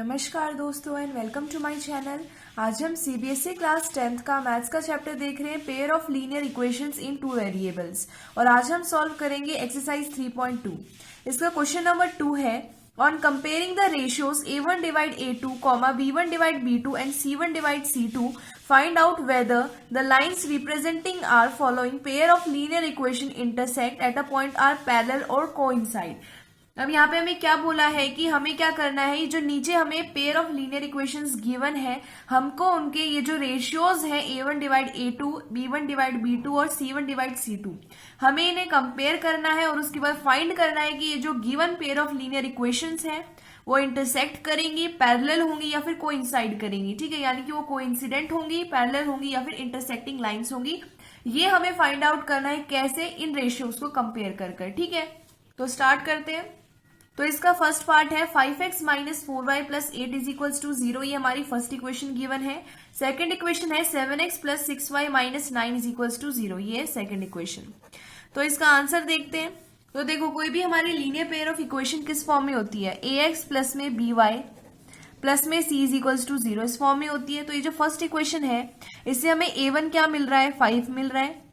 नमस्कार दोस्तों and welcome to my channel. आज हम सीबीएसई क्लास 10th का मैथ्स का चैप्टर देख रहे हैं pair of linear equations in two variables और आज हम सॉल्व करेंगे एक्सरसाइज 3.2। इसका क्वेश्चन नंबर 2 है on comparing the ratios a1 divide a2, b1 divide b2 and c1 divide c2 find out whether the lines representing are following pair of linear equation intersect at a point are parallel और coincide. अब यहाँ पे हमें क्या बोला है कि हमें क्या करना है, ये जो नीचे हमें pair of linear equations given है, हमको उनके ये जो रेशियोज है a1 divide a2, b1 divide b2 और c1 डिवाइड c2, हमें इन्हें कंपेयर करना है और उसके बाद फाइंड करना है कि ये जो given pair of linear equations है वो इंटरसेक्ट करेंगी, पैरेलल होंगी या फिर कोइंसाइड करेंगी। ठीक है, यानी कि वो कोइंसिडेंट होंगी, पैरेलल होंगी या फिर इंटरसेक्टिंग लाइन्स होंगी। ये हमें फाइंड आउट करना है कैसे, इन रेशियोज को कंपेयर कर। ठीक है, तो स्टार्ट करते हैं। तो इसका फर्स्ट पार्ट है 5x minus 4y plus 8 is equals to 0, ये हमारी फर्स्ट इक्वेशन गिवन है। सेकंड इक्वेशन है 7x plus 6y minus 9 is equals to 0, ये है सेकंड इक्वेशन। तो इसका आंसर देखते हैं। तो देखो, कोई भी हमारी लीनियर पेयर ऑफ इक्वेशन किस फॉर्म में होती है, ax प्लस में by प्लस में c इज इक्वल्स टू 0, इस फॉर्म में होती है। तो ये जो फर्स्ट इक्वेशन है इससे हमें a1 क्या मिल रहा है, 5 मिल रहा है,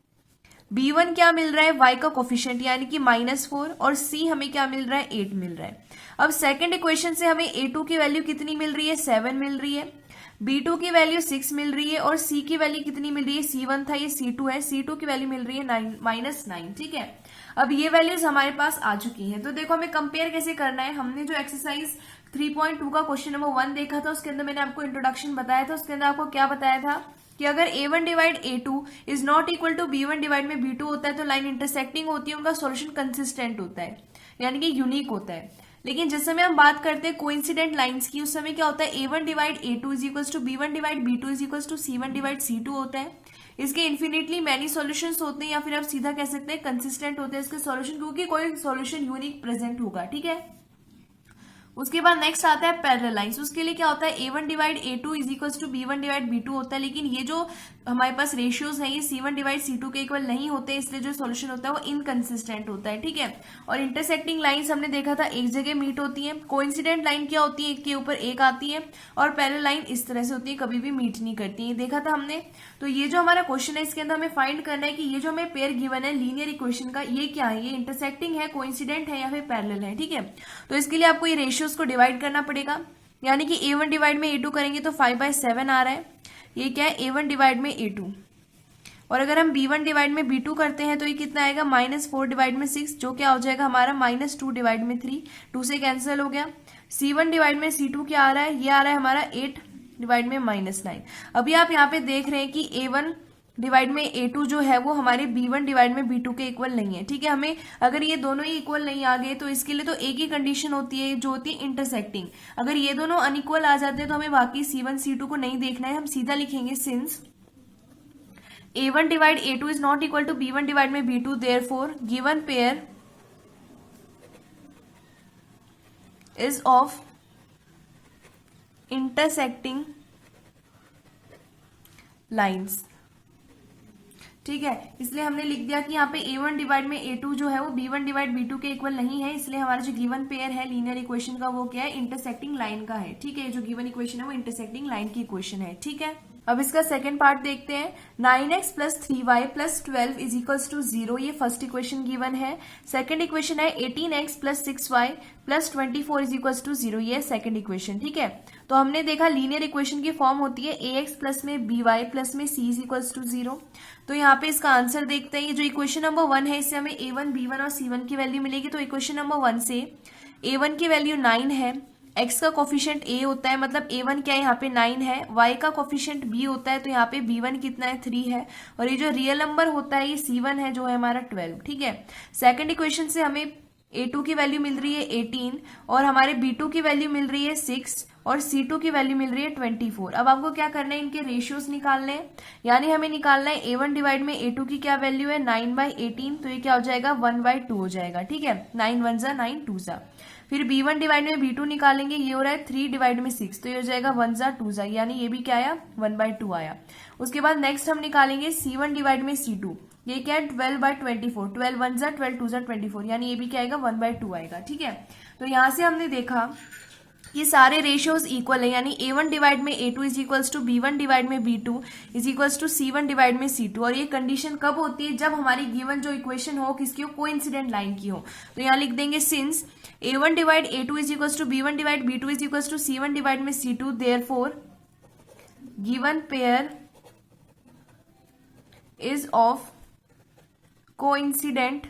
b1 क्या मिल रहा है, y का कोफिशिएंट यानी कि -4, और c हमें क्या मिल रहा है, 8 मिल रहा है। अब सेकंड इक्वेशन से हमें a2 की वैल्यू कितनी मिल रही है, 7 मिल रही है, b2 की वैल्यू 6 मिल रही है और c की वैल्यू कितनी मिल रही है, c1 था ये c2 है, c2 की वैल्यू मिल रही है -9। ठीक है, अब ये वैल्यूज हमारे पास आ चुकी हैं। तो देखो हमें कंपेयर कैसे करना है। हमने जो एक्सरसाइज 3.2 का क्वेश्चन नंबर 1 देखा था उसके अंदर मैंने आपको इंट्रोडक्शन बताया था, उसके अंदर आपको क्या बताया था कि अगर a1 divide a2 is not equal to b1 divide में b2 होता है तो लाइन इंटरसेक्टिंग होती है, उनका सॉल्यूशन कंसिस्टेंट होता है, यानी कि यूनिक होता है। लेकिन जिस समय हम बात करते हैं कोइंसिडेंट लाइंस की, उस समय क्या होता है, a1 divide a2 is equal to b1 divide b2 is equal to c1 divide c2 होता है। इसके इन्फिनिटली मैनी सॉल्यूशंस होते हैं या फिर आप सीधा कह सकते हैं कंसिस्टेंट होते हैं इसके सॉल्यूशन, क्योंकि कोई सॉल्यूशन यूनिक प्रेजेंट होगा। ठीक है, उसके बाद नेक्स्ट आता है पैरेलल लाइंस। उसके लिए क्या होता है, a1 divide a2 is equal to b1 divide b2 होता है, लेकिन ये जो हमारे पास रेशियोज हैं ये c1 डिवाइड c2 के इक्वल नहीं होते, इसलिए जो सॉल्यूशन होता है वो इनकंसिस्टेंट होता है। ठीक है, और इंटरसेक्टिंग लाइंस हमने देखा था एक जगह मीट होती है। कोइंसिडेंट लाइन क्या होती है, एक के ऊपर एक आती है, और पैरेलल लाइन इस तरह से होती है, कभी भी मीट नहीं करती है, देखा था हमने। तो ये जो हमारा क्वेश्चन है इसके अंदर हमें फाइंड करना है कि ये जो हमें पेयर गिवन है लीनियर इक्वेशन का, ये क्या है, ये इंटरसेक्टिंग है, कोइंसिडेंट है या फिर पैरेलल है। ठीक है, तो इसके लिए आपको ये रेशियोज को डिवाइड करना पड़ेगा, यानी कि a1 डिवाइड में a2 करेंगे तो 5/7 आ रहा है, ये क्या है a1 डिवाइड में a2, और अगर हम b1 डिवाइड में b2 करते हैं तो ये कितना आएगा, -4 डिवाइड में 6, जो क्या हो जाएगा हमारा -2 डिवाइड में 3, 2 से कैंसिल हो गया। c1 डिवाइड में c2 क्या आ रहा है, ये आ रहा है हमारा 8 डिवाइड में -9। अभी आप यहाँ पे देख रहे हैं कि a1 डिवाइड में a2 जो है वो हमारे b1 डिवाइड में b2 के इक्वल नहीं है। ठीक है, हमें अगर ये दोनों ही इक्वल नहीं आ गए तो इसके लिए तो एक ही कंडीशन होती है जो होती है इंटरसेक्टिंग। अगर ये दोनों अनइक्वल आ जाते हैं तो हमें बाकी c1 c2 को नहीं देखना है, हम सीधा लिखेंगे since a1 divide a2 is not equal to b1 divide में b2, therefore given pair is of intersecting lines. ठीक है, इसलिए हमने लिख दिया कि यहाँ पे a1 डिवाइड में a2 जो है वो b1 डिवाइड b2 के इक्वल नहीं है, इसलिए हमारा जो गिवन पेयर है लीनियर इक्वेशन का वो क्या है, इंटरसेक्टिंग लाइन का है। ठीक है, जो गिवन इक्वेशन है वो इंटरसेक्टिंग लाइन की इक्वेशन है। ठीक है, अब इसका सेकंड पार्ट देखते हैं। 9x plus 3y plus 12 is equals to 0, ये फर्स्ट इक्वेशन गिवन है। सेकंड इक्वेशन है 18x plus 6y plus 24 is equals to 0, ये सेकंड इक्वेशन। ठीक है, तो हमने देखा लीनियर इक्वेशन की फॉर्म होती है ax प्लस में by प्लस में c इज इक्वल्स टू 0। तो यहाँ पे इसका आंसर देखते हैं। ये जो इक्वेशन नंबर 1 है इससे हमें a1, b1 और c1 की वैल्यू मिलेगी। तो इक्वेशन नंबर 1 से a1 की वैल्यू 9 है, x का कोफिशिएंट a होता है, मतलब a1 क्या है यहाँ पे 9 है, y का कोफिशिएंट b होता है तो यहाँ पे b1 कितना है, 3 है, और ये जो रियल नंबर होता है ये c1 है जो है हमारा 12। ठीक है, सेकंड इक्वेशन से हमें a2 की वैल्यू मिल रही है 18 और हमारे b2 की वैल्यू मिल रही है 6 और c2 की वैल्यू मिल रही है 24। अब आपको क्या करना है, इनके रेशियोज निकालने हैं, यानी हमें निकालना है a1 डिवाइड में a2 की क्या वैल्यू है, 9/18, तो ये क्या हो जाएगा 1/2 हो जाएगा। ठीक है, 9 1 जा 9 2 जा। फिर b1 डिवाइड में b2 निकालेंगे, ये हो रहा है 3 डिवाइड में 6, तो ये हो जाएगा 1 जा 2 जा, यानी ये भी क्या आया 1/2 आया। उसके बाद नेक्स्ट हम निकालेंगे c1 डिवाइड में c2, ये क्या है 12/24, 12 1 जा 12 2 जा 24, यानी ये भी क्या आएगा 1/2 आएगा। ठीक है, तो यहां से हमने देखा ये सारे रेशियोज इक्वल है, यानी A1 डिवाइड में A2 is equals to B1 divide में B2 is equals to C1 divide में C2। और ये कंडीशन कब होती है, जब हमारी गिवन जो इक्वेशन हो किसकी हो, कोइंसिडेंट लाइन की हो। तो यहाँ लिख देंगे since A1 divide A2 is equals to B1 divide B2 is equals to C1 divide में C2, therefore given pair is of coincident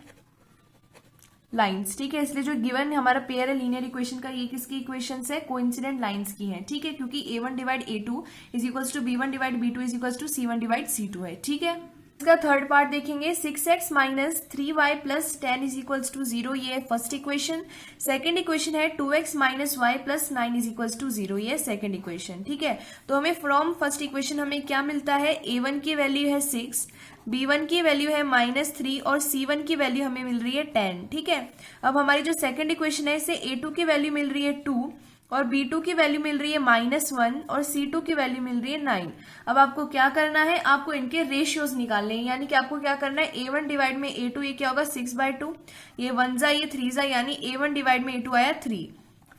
lines. ठीक है, इसलिए जो गिवन हमारा पेयर है लीनियर इक्वेशन का, ये किसकी इक्वेशन है, कोइंसिडेंट लाइंस की है। ठीक है, क्योंकि A1 divide A2 is equals to B1 divide B2 is equals to C1 divide C2 है। ठीक है, इसका थर्ड पार्ट देखेंगे 6x minus 3y plus 10 is equals to 0, ये फर्स्ट इक्वेशन। सेकंड इक्वेशन है 2x minus y plus 9 is equals to 0, ये second equation. ठीक है, तो हमें फ्रॉम फर्स्ट इक्वेशन हमें क्या मिलता है, A1 की वैल्यू है 6, B1 की वैल्यू है -3 और C1 की वैल्यू हमें मिल रही है 10। ठीक है, अब हमारी जो सेकंड इक्वेशन है इसे A2 की वैल्यू मिल रही है 2 और B2 की वैल्यू मिल रही है -1 और C2 की वैल्यू मिल रही है 9। अब आपको क्या करना है, आपको इनके रेशियोज निकालने हैं, यानी कि आपको क्या करना है, A1 डिवाइड में A2 ये क्या होगा 6/2, ये 1 जा ये 3 जा, यानी A1 डिवाइड में A2 आया 3।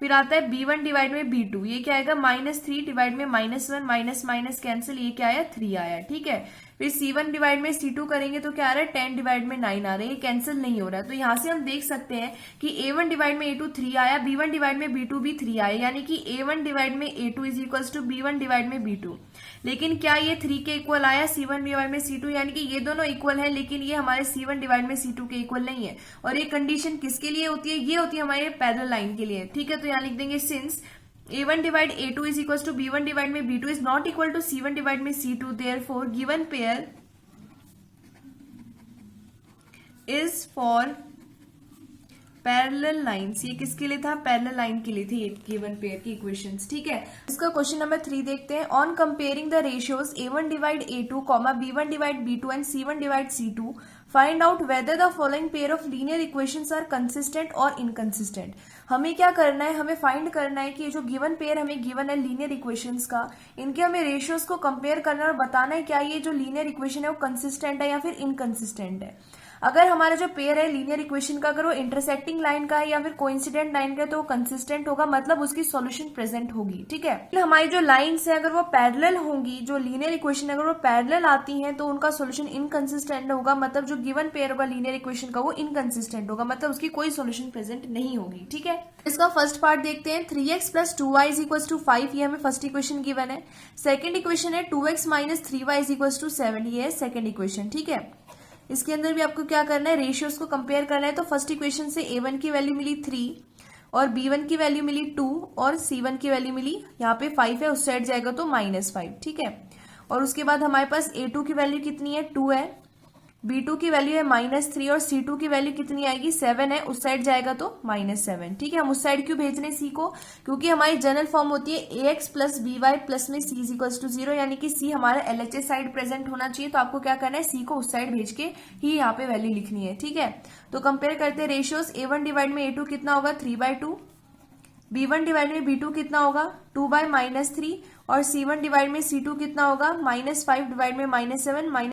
फिर आता है B1 डिवाइड में B2, ये क्या आएगा -3 डिवाइड में -1, माइनस माइनस कैंसिल, ये क्या आया 3 आया। ठीक है, फिर C1 डिवाइड में C2 करेंगे तो क्या आ रहा है 10 डिवाइड में 9 आ रहा है, ये कैंसिल नहीं हो रहा है। तो यहां से हम देख सकते हैं कि A1 डिवाइड में A2 3 आया, B1 डिवाइड में B2 भी 3 आया, यानी कि A1 डिवाइड में A2 is equals to B1 divide में B2। लेकिन क्या ये 3 के इक्वल आया C1 डिवाइड में C2, यानी कि ये दोनों इक्वल है, लेकिन ये हमारे C1 डिवाइड में C2 के इक्वल नहीं है। और ये कंडीशन किसके लिए होती है, ये होती है हमारे पैरेलल लाइन के लिए। ठीक है, तो यहाँ लिख देंगे since A1 divide A2 is equals to B1 divide में B2 is not equal to C1 divide में C2, therefore given pair is for parallel lines. ये किसके लिए था, पैरेलल लाइन के लिए थी ये गिवन पेयर की इक्वेशंस। ठीक है, इसका क्वेश्चन नंबर 3 देखते हैं। On comparing the ratios A1 divide A2, B1 divide B2 and C1 divide C2, find out whether the following pair of linear equations are consistent और इनकंसिस्टेंट। हमें क्या करना है, हमें फाइंड करना है कि ये जो गिवन पेयर हमें गिवन है लीनियर इक्वेशंस का, इनके हमें रेशियोज को कंपेयर करना है और बताना है क्या ये जो लीनियर इक्वेशन है वो कंसिस्टेंट है या फिर इनकंसिस्टेंट है। अगर हमारा जो पेयर है लीनियर इक्वेशन का, अगर वो इंटरसेक्टिंग लाइन का है या फिर कोइंसिडेंट लाइन का है तो वो कंसिस्टेंट होगा, मतलब उसकी सॉल्यूशन प्रेजेंट होगी। ठीक है, हमारी जो लाइंस है अगर वो पैरेलल होंगी, जो लीनियर इक्वेशन अगर वो पैरेलल आती हैं तो उनका सॉल्यूशन इनकंसिस्टेंट होगा, मतलब जो गिवन पेयर होगा लीनियर इक्वेशन का वो इनकंसिस्टेंट होगा, मतलब उसकी कोई सॉल्यूशन प्रेजेंट नहीं होगी। ठीक है, इसका फर्स्ट पार्ट देखते हैं। 3x plus 2y is equal to 5, ये हमें फर्स्ट इक्वेशन गिवन है। सेकेंड इक्वेशन है 2x minus 3y is equal to 7, ये है सेकेंड इक्वेशन। ठीक है, इसके अंदर भी आपको क्या करना है, रेशियोज को कंपेयर करना है। तो फर्स्ट इक्वेशन से A1 की वैल्यू मिली 3 और B1 की वैल्यू मिली 2 और C1 की वैल्यू मिली यहाँ पे 5 है, उस साइड जाएगा तो -5। ठीक है, और उसके बाद हमारे पास A2 की वैल्यू कितनी है, 2 है, B2 की वैल्यू है -3 और C2 की वैल्यू कितनी आएगी, 7 है, उस साइड जाएगा तो -7। ठीक है, हम उस साइड क्यों भेज रहे हैं C को, क्योंकि हमारी जनरल फॉर्म होती है AX प्लस BY प्लस में C इज इक्वल्स टू 0, यानी कि C हमारा LHS साइड प्रेजेंट होना चाहिए। तो आपको क्या करना है, C को उस साइड भेज के ही यहाँ पे वैल्यू लिखनी है। ठीक है, तो कंपेयर करते हैं रेशियोज। A1 डिवाइड में A2 कितना होगा, 3/2, B1 डिवाइड में B2 कितना होगा, 2/-3 और C1 डिवाइड में C2 कितना होगा, -5 डिवाइड में -7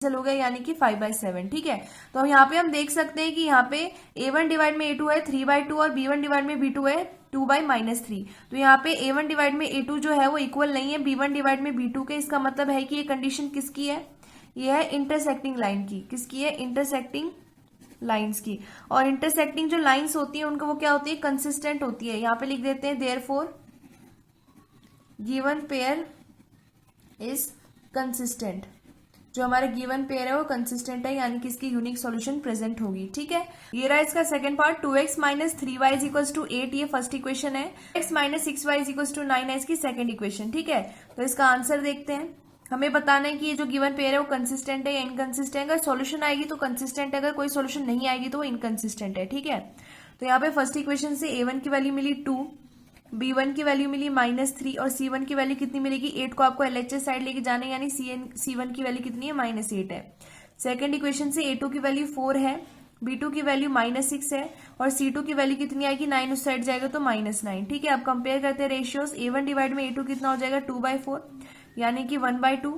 हो गया, यानी कि 5/7। ठीक है, तो यहाँ पे हम देख सकते हैं कि यहाँ पे A1 डिवाइड में A2 है 3/2 और B1 डिवाइड में B2 है 2/-3। तो यहाँ पे A1 डिवाइड में A2 जो है वो इक्वल नहीं है B1 डिवाइड में B2 के। इसका मतलब है कि ये कंडीशन किसकी है, ये है इंटरसेक्टिंग लाइन की। किसकी है, इंटरसेक्टिंग लाइन्स की। और इंटरसेक्टिंग जो लाइन्स होती है उनको वो क्या होती है, कंसिस्टेंट होती है। यहाँ पे लिख देते हैं therefore given pair is consistent. जो हमारा गिवन पेयर है वो कंसिस्टेंट है, यानी कि इसकी यूनिक सॉल्यूशन प्रेजेंट होगी। ठीक है, ये रहा इसका second part. 2x minus 3y is equal to 8, ये फर्स्ट इक्वेशन है। x minus 6y is equal to 9 है इसकी सेकंड इक्वेशन। ठीक है, तो इसका आंसर देखते हैं। हमें बताना है कि ये जो गिवन पेयर है वो कंसिस्टेंट है या इनकंसिस्टेंट। अगर सॉल्यूशन आएगी तो कंसिस्टेंट है, अगर कोई सॉल्यूशन नहीं आएगी तो वो इनकंसिस्टेंट है। ठीक है, तो यहाँ पे फर्स्ट इक्वेशन से A1 की वैल्यू मिली 2, B1 की वैल्यू मिली -3 और C1 की वैल्यू कितनी मिलेगी, 8 को आपको LHS साइड लेके जाना है, यानी C1 की वैल्यू कितनी है, -8 है। सेकंड इक्वेशन से A2 की वैल्यू 4 है, B2 की वैल्यू -6 है और C2 की वैल्यू कितनी आएगी, 9 उस साइड जाएगा तो -9। ठीक है, अब कंपेयर करते हैं रेशियोज। A1 डिवाइड में A2 कितना हो जाएगा, 2/4 यानी कि 1/2।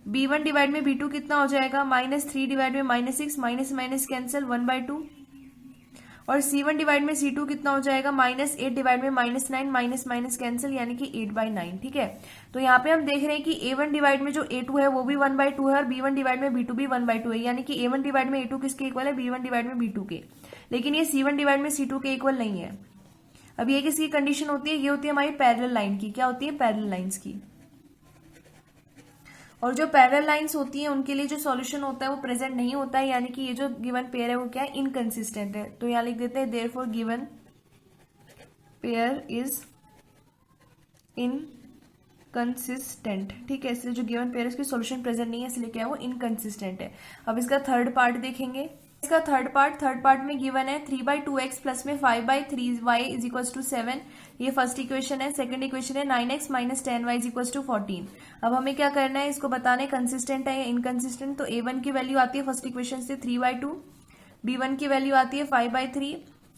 B1 डिवाइड में B2 कितना हो जाएगा, -3 डिवाइड में -6, माइनस माइनस कैंसिल, 1/2। और C1 डिवाइड में C2 कितना हो जाएगा, -8 डिवाइड में -9, माइनस माइनस कैंसिल, यानी कि 8/9। ठीक है, तो यहाँ पे हम देख रहे हैं कि A1 डिवाइड में जो A2 है वो भी 1/2 है और B1 डिवाइड में B2 भी 1/2 है, यानी कि A1 डिवाइड में A2 किसके इक्वल है, B1 डिवाइड में B2 के। लेकिन ये C1 डिवाइड में C2 के इक्वल नहीं है। अब ये किसकी कंडीशन होती है, ये होती है हमारी पैरेलल लाइन की। क्या होती है, पैरेलल लाइंस की। और जो पैरेलल लाइंस होती हैं उनके लिए जो सॉल्यूशन होता है वो प्रेजेंट नहीं होता है, यानी कि ये जो गिवन पेयर है वो क्या है, इनकंसिस्टेंट है। तो यहाँ लिख देते हैं therefore given pair is inconsistent. ठीक है, इसलिए जो गिवन पेयर है उसकी सॉल्यूशन प्रेजेंट नहीं है, इसलिए क्या है, वो इनकंसिस्टेंट है। अब इसका थर्ड पार्ट देखेंगे। इसका थर्ड पार्ट में गिवन है 3/2x प्लस में 5/3y इज इक्वल टू 7। ये फर्स्ट इक्वेशन है। सेकंड इक्वेशन है 9x minus 10y is equal to 14। अब हमें क्या करना है, इसको बताना है कंसिस्टेंट है या इनकंसिस्टेंट। तो a1 की वैल्यू आती है फर्स्ट इक्वेशन से 3/2, b1 की वैल्यू आती है 5/3,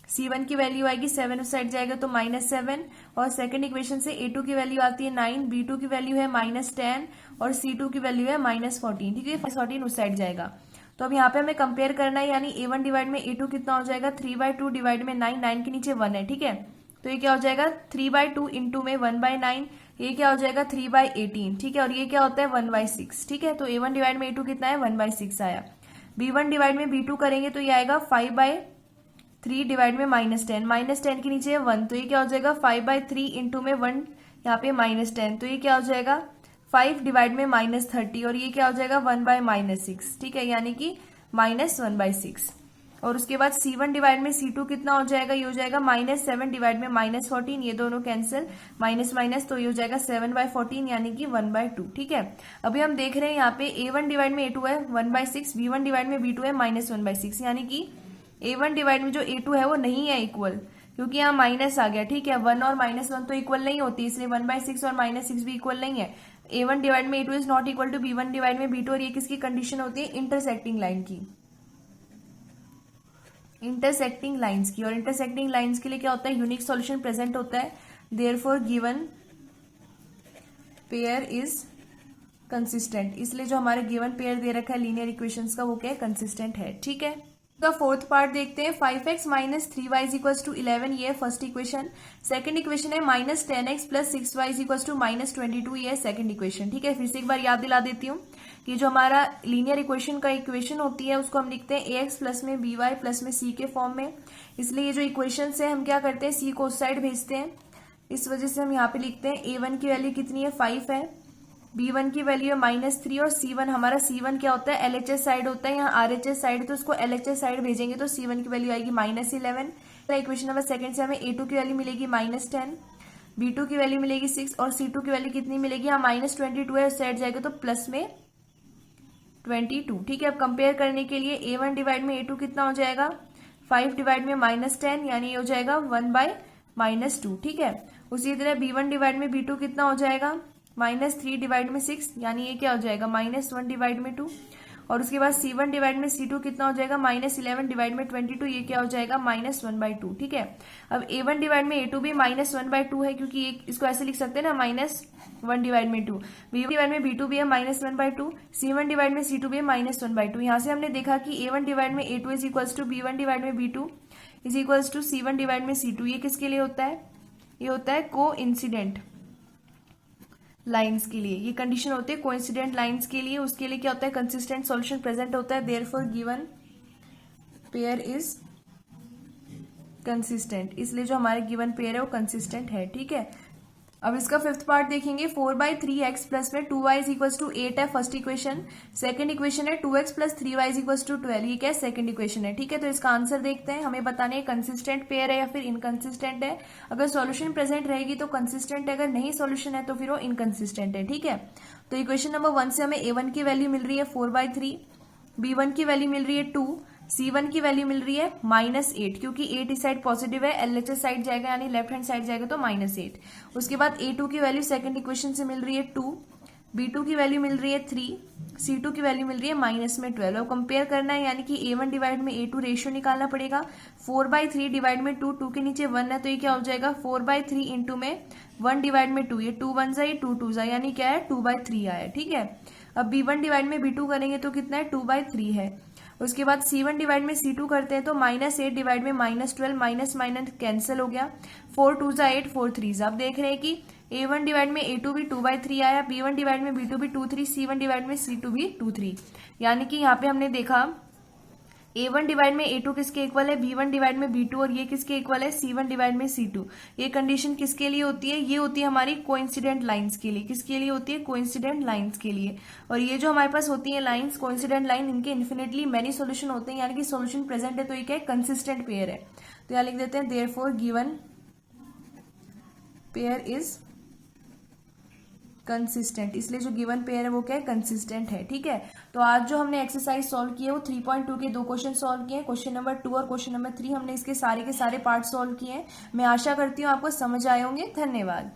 c1 की वैल्यू आएगी 7 उस साइड जाएगा तो -7, और सेकंड इक्वेशन से a2 की वैल्यू आती है 9, b2 की वैल्यू है -10 और c2 की वैल्यू है -14। ठीक है, 14 उस साइड जाएगा। तो अब यहाँ पे हमें कंपेयर करना है, यानी a1 डिवाइड में a2 कितना हो जाएगा, 3/2 डिवाइड में 9, 9 के नीचे 1 है। ठीक है, तो ये क्या हो जाएगा 3/2 इंटू में 1/9, ये क्या हो जाएगा 3/18। ठीक है, और ये क्या होता है 1/6। ठीक है, तो a1 डिवाइड में a2 कितना है 1/6 आया। b1 डिवाइड में b2 करेंगे तो ये आएगा 5/3 डिवाइड में -10, -10 के नीचे 1, तो ये क्या हो जाएगा 5/3 इंटू में 1 यहाँ पे -10, तो ये क्या हो जाएगा 5 डिवाइड में -30, और ये क्या हो जाएगा 1/-6। ठीक है, यानी कि -1/6। और उसके बाद C1 डिवाइड में C2 कितना हो जाएगा, ये हो जाएगा -7 डिवाइड में -14, ये दोनों कैंसिल, माइनस माइनस, तो ये हो जाएगा 7/14 यानी कि 1/2। ठीक है, अभी हम देख रहे हैं यहाँ पे A1 डिवाइड में A2 है 1/6, B1 डिवाइड में B2 है -1/6, यानी कि A1 डिवाइड में जो A2 है वो नहीं है इक्वल, क्योंकि यहाँ माइनस आ गया। ठीक है, 1 और -1 तो इक्वल नहीं होती, इसलिए 1/6 और -6 भी इक्वल नहीं है। A1 डिवाइड में A2 is not equal to B1 divide में B2, और ये किसकी कंडीशन होती है, इंटरसेक्टिंग लाइन की, इंटरसेक्टिंग लाइंस की। और इंटरसेक्टिंग लाइंस के लिए क्या होता है, यूनिक सॉल्यूशन प्रेजेंट होता है। Therefore given pair is consistent, इसलिए जो हमारे गिवन पेयर दे रखा है लीनियर इक्वेशंस का वो क्या है, कंसिस्टेंट है। ठीक है, का फोर्थ पार्ट देखते हैं। 5x minus 3y is equal to 11, ये है फर्स्ट इक्वेशन। सेकंड इक्वेशन है -10x plus 6y is equal to -22, ये है सेकंड इक्वेशन। ठीक है, फिर से एक बार याद दिला देती हूँ कि जो हमारा लीनियर इक्वेशन का इक्वेशन होती है उसको हम लिखते हैं ax प्लस में by प्लस में c के फॉर्म में। इसलिए ये जो इक्वेशन है हम क्या करते हैं, c को उस साइड भेजते हैं, इस वजह से हम यहाँ पे लिखते हैं a1 की वैल्यू कितनी है 5 है, b1 की वैल्यू है -3, और c1 हमारा c1 क्या होता है LHS साइड होता है, यहाँ RHS साइड, तो उसको LHS साइड भेजेंगे तो c1 की वैल्यू आएगी -11। इक्वेशन नंबर सेकंड से हमें a2 की वैल्यू मिलेगी -10, b2 की वैल्यू मिलेगी 6 और c2 की वैल्यू कितनी मिलेगी, यहाँ -22 है, उस साइड जाएगा तो प्लस में 22। ठीक है, अब कंपेयर करने के लिए a1 डिवाइड में a2 कितना हो जाएगा 5 डिवाइड में -10, यानी ये हो जाएगा 1/-2। ठीक है, उसी तरह b1 डिवाइड में b2 कितना हो जाएगा -3 डिवाइड में 6, यानी ये क्या हो जाएगा -1 डिवाइड में 2, और उसके बाद c1 डिवाइड में c2 कितना हो जाएगा -11 डिवाइड में 22, ये क्या हो जाएगा -1/2। ठीक है, अब a1 डिवाइड में a2 भी -1/2 है, क्योंकि ये इसको ऐसे लिख सकते हैं ना -1 डिवाइड में 2, b1 डिवाइड में b2 भी है -1/2, c1 डिवाइड में c2 भी है -1/2। यहाँ से हमने देखा कि a1 डिवाइड में a2 is equals to b1 divide में b2 is equals to c1 divide में c2। ये किसके लिए होता है, ये होता है को इंसिडेंट लाइंस के लिए, ये कंडीशन होती है कोइंसिडेंट लाइंस के लिए। उसके लिए क्या होता है, कंसिस्टेंट सॉल्यूशन प्रेजेंट होता है। Therefore given pair is consistent, इसलिए जो हमारे गिवन पेयर है वो कंसिस्टेंट है। ठीक है, अब इसका फिफ्थ पार्ट देखेंगे। 4/3x प्लस में 2y इज इक्वल टू 8 है फर्स्ट इक्वेशन। सेकंड इक्वेशन है 2x plus 3y is equal to 12, ये क्या है सेकंड इक्वेशन है। ठीक है, तो इसका आंसर देखते हैं, हमें बताने कंसिस्टेंट पेयर है या फिर इनकंसिस्टेंट है। अगर सॉल्यूशन प्रेजेंट रहेगी तो कंसिस्टेंट है, अगर नहीं सॉल्यूशन है तो फिर वो इनकंसिस्टेंट है। ठीक है, तो इक्वेशन नंबर 1 से हमें a1 की वैल्यू मिल रही है 4/3, b1 की वैल्यू मिल रही है 2, c1 की वैल्यू मिल रही है -8, क्योंकि 8 इस साइड पॉजिटिव है, LHS साइड जाएगा यानी लेफ्ट हैंड साइड जाएगा तो -8। उसके बाद a2 की वैल्यू सेकंड इक्वेशन से मिल रही है 2, b2 की वैल्यू मिल रही है 3, c2 की वैल्यू मिल रही है -12। अब कंपेयर करना है, यानी कि a1 डिवाइड में a2 रेशियो निकालना पड़ेगा। 4/3 डिवाइड में 2, 2 के नीचे 1 है तो ये क्या हो जाएगा 4/3 इंटू में 1 डिवाइड में 2, ये 2 1 जा, ये 2 2 जा, यानी क्या है 2/3 आया। ठीक है, अब b1 डिवाइड में b2 करेंगे तो कितना है 2/3 है। उसके बाद C1 डिवाइड में C2 करते हैं तो -8 डिवाइड में -12, माइनस माइनस कैंसिल हो गया, 4 2 जा 8, 4 3 जा। अब देख रहे हैं कि A1 डिवाइड में A2 भी 2/3 आया, B1 डिवाइड में B2 भी 2/3, C1 डिवाइड में C2 भी 2/3। यानी कि यहाँ पे हमने देखा A1 डिवाइड में A2 किसके इक्वल है, B1 डिवाइड में B2, और ये किसके इक्वल है, C1 डिवाइड में C2। ये कंडीशन किसके लिए होती है, ये होती है हमारी कोइंसिडेंट लाइंस के लिए। किसके लिए होती है, कोइंसिडेंट लाइंस के लिए। और ये जो हमारे पास होती है लाइंस, कोइंसिडेंट लाइन, इनके इन्फिनिटली मैनी सोल्यूशन होते हैं, यानी कि सोल्यूशन प्रेजेंट है तो ये क्या है, कंसिस्टेंट पेयर है। तो यहाँ लिख देते हैं therefore given pair is consistent, इसलिए जो गिवन पेयर है वो क्या है, कंसिस्टेंट है। ठीक है, तो आज जो हमने एक्सरसाइज सॉल्व किए वो 3.2 के 2 क्वेश्चन सॉल्व किए, क्वेश्चन नंबर 2 और क्वेश्चन नंबर 3 हमने इसके सारे के सारे पार्ट सॉल्व किए हैं। मैं आशा करती हूँ आपको समझ आए होंगे। धन्यवाद।